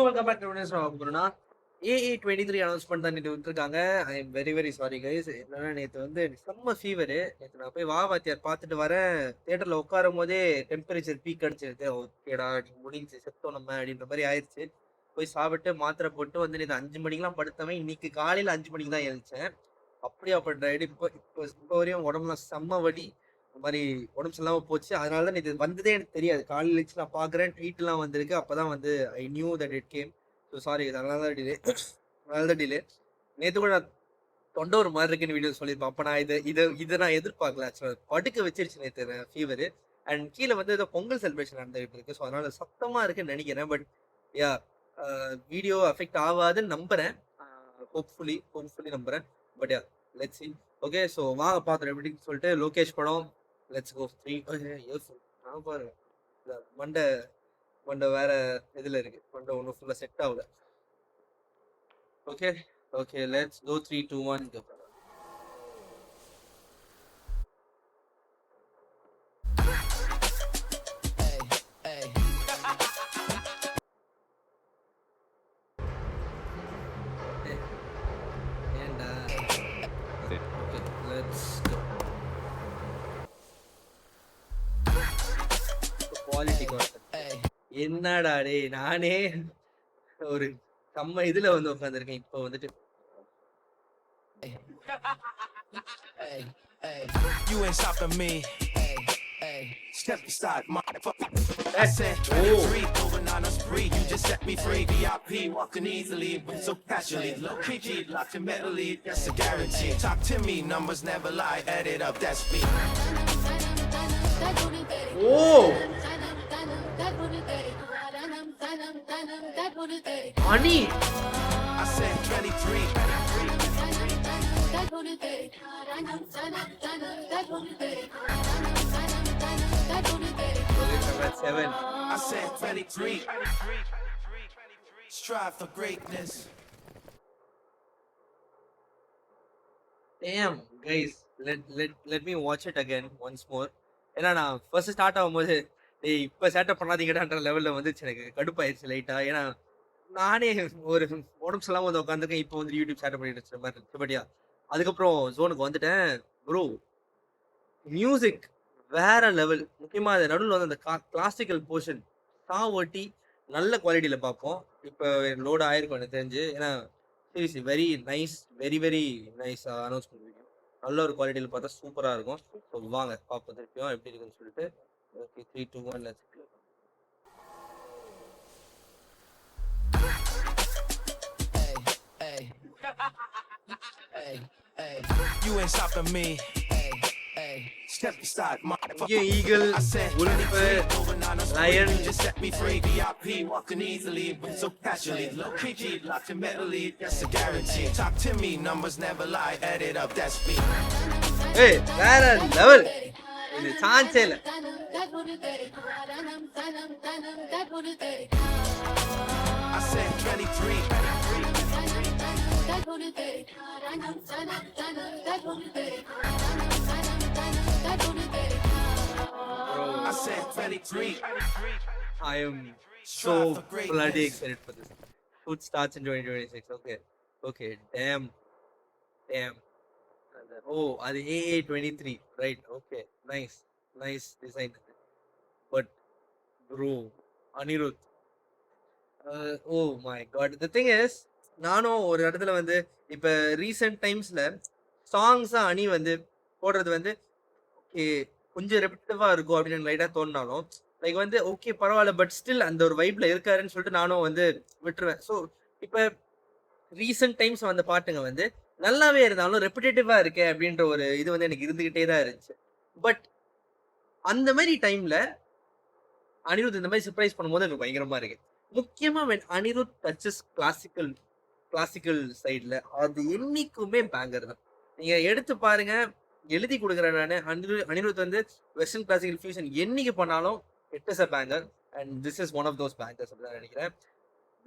Welcome back to அப்புறம்னா AA23 announcement தான் நேற்று விட்டுருக்காங்க. I am very very sorry guys. என்னன்னா நேற்று வந்து எனக்கு செம்ம ஃபீவரு. நேற்று நான் போய் வாத்தியார் பார்த்துட்டு வரேன். தியேட்டரில் உட்காரும் போதே டெம்பரேச்சர் பீக் அடிச்சிருக்கு. ஓகேடா முடிஞ்சு செத்தோம் நம்ம அப்படின்ற மாதிரி ஆயிடுச்சு. போய் சாப்பிட்டு மாத்திரை போட்டு வந்து நேற்று 5 மணிக்கெலாம் படுத்தவன். இன்னைக்கு காலையில் 5 மணிக்கு தான் எழுந்தேன். அப்படியே அப்படி இப்போ இப்போ இப்போ வரையும் உடம்புலாம் செம்ம வலி. இந்த மாதிரி உடம்பு சரியில்லாமல் போச்சு. அதனால தான் இது வந்ததே எனக்கு தெரியாது. காலையில் வச்சு நான் பார்க்குறேன், ட்வீட்லாம் வந்திருக்கு. அப்போ தான் வந்து I knew that it came. So sorry, அதனால தான் டிலே. அதனால தான் டிலே. நேற்று கூட நான் தொண்டை ஒரு மாதிரி இருக்குன்னு வீடியோ சொல்லியிருப்பேன். அப்போ நான் இதை நான் எதிர்பார்க்கல. ஆக்சுவலாக படுக்க வச்சிருச்சு நேற்று ஃபீவரு. அண்ட் கீழே வந்து ஏதோ பொங்கல் செலிப்ரேஷன் நடந்துகிட்டு இருக்கு. ஸோ அதனால சத்தமாக இருக்குன்னு நினைக்கிறேன். பட் யா, வீடியோ அஃபெக்ட் ஆகாதுன்னு நம்புகிறேன். ஹோப்ஃபுல்லி நம்புகிறேன். But yeah, let's see. Okay, so வாங்க பார்த்துட்டு எப்படின்னு சொல்லிட்டு லோகேஷ் படம் லெட்ஸ் கோ 3 நான் பாருங்க இந்த மண்டை வேற இதில் இருக்கு. மண்டை ஒன்றும் ஃபுல்லாக செட் ஆகல. Okay okay, let's go 3 2 1 go. ஏண்டா ஓகே, லெட்ஸ் கோ. குவாலிட்டி என்னடா டே, நானே ஒரு செம்ம இதுல வந்து உட்காந்துருக்கேன். இப்போ வந்துட்டு you ain't stopping me. Step aside, motherfucker. I said, free, going on a spree. You just set me free. VIP, walking easily, but so casually. Low PG, locked in mentally. That's a guarantee. Talk to me, numbers never lie. Add it up, that's me. Oh. Honey. I said 23. Seven. I said 23. Strive for greatness. Damn, guys, let me watch it again once more. ஏன்னா நான் first start ஆகும்போது இப்போ சேட்டப் பண்ணாதீங்கடான்ற லெவலில் வந்துச்சு. எனக்கு கடுப்பாயிடுச்சு லைட்டாக. ஏன்னா நானே ஒரு உடம்பு சொல்லாமல் வந்து உட்காந்துருக்கேன். இப்போ வந்து யூடியூப் சேட்டப் பண்ணிட்டு வச்ச மாதிரி இருந்துச்சுபடியா. அதுக்கப்புறம் ஜோனுக்கு வந்துட்டேன். ப்ரோ, மியூசிக் வேற லெவல். முக்கியமாக அது நடுவில் வந்து அந்த கிளாசிக்கல் போர்ஷன் ஓட்டி நல்ல குவாலிட்டியில் பார்ப்போம். இப்போ லோடு ஆயிருக்கும் எனக்கு தெரிஞ்சு. ஏன்னா seriously very nice, very very nice announce பண்ணிருக்கோம். நல்ல ஒரு குவாலிட்டியில் பார்த்தா சூப்பராக இருக்கும். ஸோ வாங்க பார்ப்போம் திருப்பியும் எப்படி இருக்குன்னு சொல்லிட்டு. Okay, 3 2 1 let's go. You ain't stopping me. Step aside, motherfucker. Eagle, wolf, lion. You just set me free. VIP, walking easily, but so casually. Low PG, locked in mentally. That's a guarantee. Talk to me, numbers never lie. Add it up, that's me. Hey, வேற level. இது சான்ஸே இல்ல. I said 23. I said 23. I am so bloody excited for this. Food starts in 2026. Okay. Damn. Oh, அது AA23, right? Okay, nice design. But bro, Anirudh, oh my god, the thing is, நானும் ஒரு இடத்துல வந்து இப்போ recent டைம்ஸில் சாங்ஸாக அணி வந்து போடுறது வந்து ஓகே கொஞ்சம் ரெப்டிட்டிவாக இருக்கும் அப்படின்னு லைட்டாக தோணினாலும் லைக் வந்து ஓகே பரவாயில்ல, பட் ஸ்டில் அந்த ஒரு வைப்பில் இருக்காருன்னு சொல்லிட்டு நானும் வந்து விட்டுருவேன். ஸோ இப்போ ரீசெண்ட் டைம்ஸ் வந்த பாட்டுங்க வந்து நல்லாவே இருந்தாலும் ரெப்பிட்டேட்டிவாக இருக்கே அப்படின்ற ஒரு இது வந்து எனக்கு இருந்துக்கிட்டே தான் இருந்துச்சு. பட் அந்த மாதிரி டைமில் அனிருத் இந்த மாதிரி சர்ப்ரைஸ் பண்ணும்போது எனக்கு பயங்கரமாக இருக்கு. முக்கியமாக அனிருத் டச்சஸ் கிளாசிக்கல் சைடில் அது என்னைக்குமே பேங்கர் தான். நீங்கள் எடுத்து பாருங்க, எழுதி கொடுக்குறேன் நான். அனிருத் வந்து வெஸ்டர்ன் கிளாசிக்கல் ஃபியூஷன் என்னைக்கு பண்ணாலும் it is a banger. And this is one of those bangers அப்படின்னு நினைக்கிறேன்.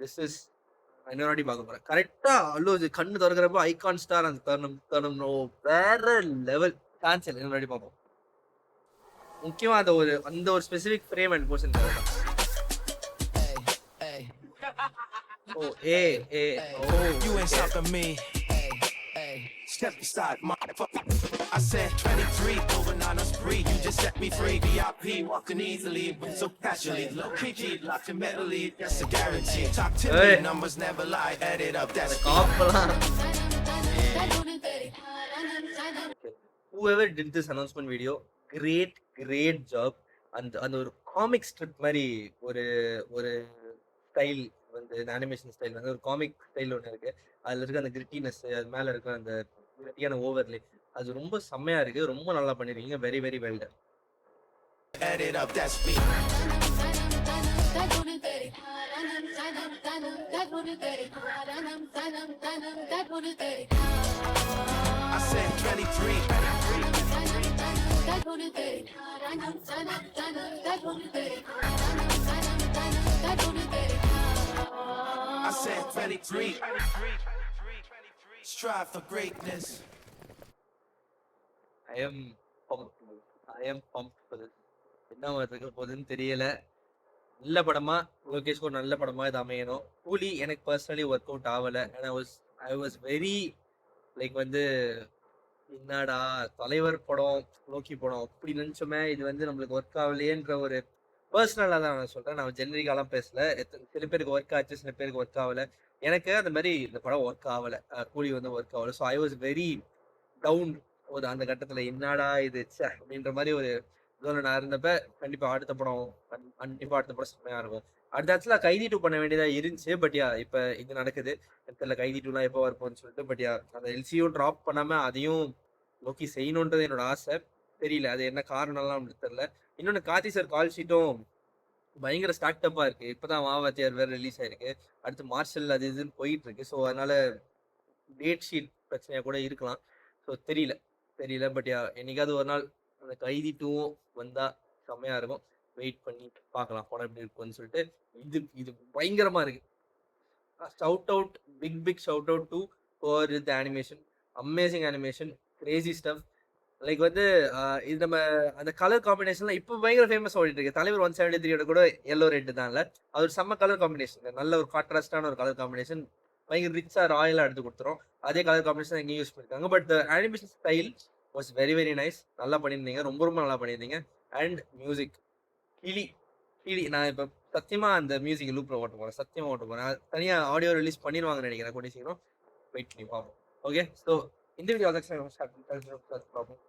திஸ் இஸ் இன்னொரு பார்க்க போகிறேன். கரெக்டாக அல்லு கண்ணு திறக்கிறப்போ ஐகான் ஸ்டார் அந்த தருணம் வேற லெவல். சான்ஸ் இல்லை, இன்னொரு பார்ப்போம். முக்கியமாக அந்த ஒரு ஸ்பெசிஃபிக் ஃப்ரேம் அண்ட் போர்ஷன் தான். Oh, oh, You ain't okay. stopping me. Step aside, motherfucker. I said 23, moving on a spree. You just set me free. VIP, walking easily, but so casually. Low PG, locked in mentally. That's a guarantee. Talk to me, Hey, numbers never lie. Add it up, அந்த that's me. காப்பெல்லாம் whoever did this announcement video, great job. அந்த அந்த ஒரு comic strip மாதிரி ஒரு ஒரு style வந்து animation style வந்து ஒரு காமிக் ஸ்டைல் ஒன்று இருக்கு. அதுல இருக்க அந்த கிரிட்டினஸ், அது மேல இருக்க அந்த கிரிட்டியான ஓவர்லே, அது ரொம்ப செம்மையா இருக்கு. ரொம்ப நல்லா பண்ணிருக்கீங்க. Very very well done. Add it up, that's me. I said 23. I said 23. Strive for greatness. I am pumped for this. என்ன இருக்க போகுதுன்னு தெரியல. நல்ல படமா, லோகேஷ்க்கு ஒரு நல்ல படமா இது அமையணும். கூலி எனக்கு பர்சனலி ஒர்க் அவுட் ஆகல. And I was very like வந்து என்னடா தலைவர் படம், லோக்கி படம் அப்படி நினைச்சோமே, இது வந்து நம்மளுக்கு ஒர்க் ஆகலையேன்ற ஒரு பர்சனலாக தான் நான் சொல்றேன். நான் ஜெனரிக்காலாம் பேசல. சில பேருக்கு ஒர்க் ஆச்சு, சில பேருக்கு ஒர்க் ஆகல. எனக்கு அந்த மாதிரி இந்த படம் ஒர்க் ஆகல. கூலி வந்து ஒர்க் ஆகல. So I was very down. ஒரு அந்த கட்டத்துல என்னடா இது ச்சே அப்படின்ற மாதிரி ஒரு இதுல நான் இருந்தப்ப, கண்டிப்பா அடுத்த படம் கண்டிப்பா அடுத்த படம் செம்மையா இருக்கும். அடுத்த ஆக்சுவலா கைதி 2 பண்ண வேண்டியதா இருந்துச்சு. பட் யா இப்ப இது நடக்குது. எனக்கு தெரியல கைதி 2லாம் எப்போ வரப்போகுதுன்னு சொல்லிட்டு. பட் யா அந்த எல்சியும் ட்ராப் பண்ணாம அதையும் நோக்கி செய்யணுன்றது என்னோட ஆசை. தெரியல அது என்ன காரணம்லாம் நம்மளுக்கு தெரியல. இன்னொன்னு கார்த்தி சார் கால் ஷீட்டும் பயங்கர ஸ்டார்ட் அப்பாக இருக்கு. இப்பதான் வாவாத்தியார் வேற ரிலீஸ் ஆயிருக்கு. அடுத்து மார்ஷல் அது இதுன்னு போயிட்டு இருக்கு. ஸோ அதனால டேட் ஷீட் பிரச்சனையா கூட இருக்கலாம். ஸோ தெரியல. பட் யா என்னைக்காவது ஒரு நாள் அந்த கைதி 2வும் வந்தா செம்மையா இருக்கும். வெயிட் பண்ணி பார்க்கலாம் படம் எப்படி இருக்கும்னு சொல்லிட்டு. இது பயங்கரமா இருக்கு. Shout out, big shout out to for the animation. Amazing animation, crazy stuff. Like வந்து இது நம்ம அந்த கலர் காம்பினேஷன்லாம் இப்போ பயங்கர ஃபேமஸ் ஓடிட்டு இருக்கு. தலைவர் 173 கூட எல்லோ ரெட் தான்ல. அது ஒரு செம்ம கலர் காம்பினேஷன். நல்ல ஒரு கான்ட்ராஸ்டான ஒரு கலர் காம்பினேஷன். பயங்கர ரிச்சா ராயலா எடுத்து கொடுத்துரும். அதே கலர் காம்பினேஷன் எங்கேயும் யூஸ் பண்ணிருக்காங்க. But animation style was very very nice. நல்லா பண்ணியிருந்தீங்க. ரொம்ப நல்லா பண்ணியிருந்தீங்க. அண்ட் மியூசிக் கிளி கிளி. நான் இப்போ சத்தியமா அந்த மியூசிக் லூப்ல ஓட்ட போறேன். சத்தியமா ஓட்ட போறேன். தனியா ஆடியோ ரிலீஸ் பண்ணிடுவாங்கன்னு நினைக்கிறேன் கூடிய சீக்கிரம். வெயிட் பண்ணி பார்ப்போம். ஓகே, ஸோ இந்த வீடியோ ப்ராப்ளம்.